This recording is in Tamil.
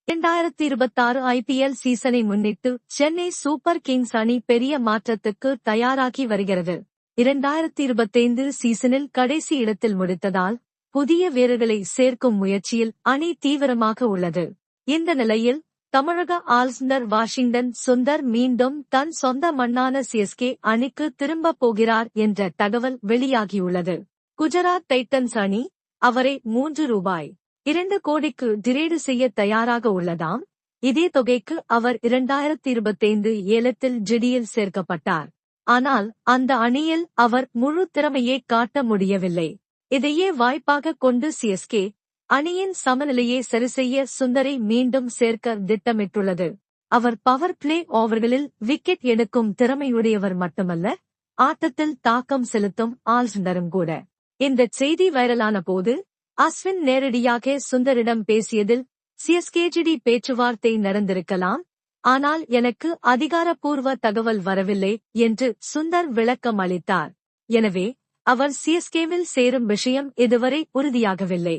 2026 IPL சீசனை முன்னிட்டு சென்னை சூப்பர் கிங்ஸ் அணி பெரிய மாற்றத்துக்கு தயாராகி வருகிறது. 2025 சீசனில் கடைசி இடத்தில் முடித்ததால் புதிய வீரர்களை சேர்க்கும் முயற்சியில் அணி தீவிரமாக உள்ளது. இந்த நிலையில் தமிழக ஆல்ரவுண்டர் வாஷிங்டன் சுந்தர் மீண்டும் தன் சொந்த மண்ணான CSK அணிக்கு திரும்பப் போகிறார் என்ற தகவல் வெளியாகியுள்ளது. குஜராத் டைட்டன்ஸ் அணி அவரை ₹3.2 கோடிக்கு டிரேடு செய்ய தயாராக உள்ளதாம். இதே தொகைக்கு அவர் 2025 ஏலத்தில் ஜிடியில் சேர்க்கப்பட்டார். ஆனால் அந்த அணியில் அவர் முழு திறமையை காட்ட முடியவில்லை. இதையே வாய்ப்பாக கொண்டு CSK அணியின் சமநிலையை சரிசெய்ய சுந்தரை மீண்டும் சேர்க்க திட்டமிட்டுள்ளது. அவர் பவர் பிளே ஓவர்களில் விக்கெட் எடுக்கும் திறமையுடையவர் மட்டுமல்ல, ஆட்டத்தில் தாக்கம் செலுத்தும் ஆல்ரவுண்டரும் கூட. இந்த செய்தி வைரலான போது அஸ்வின் நேரடியாக சுந்தரிடம் பேசியதில் CSKஜிடி பேச்சுவார்த்தை நடந்திருக்கலாம், ஆனால் எனக்கு அதிகாரப்பூர்வ தகவல் வரவில்லை என்று சுந்தர் விளக்கம் அளித்தார். எனவே அவர் CSKவில் சேரும் விஷயம் இதுவரை உறுதியாகவில்லை.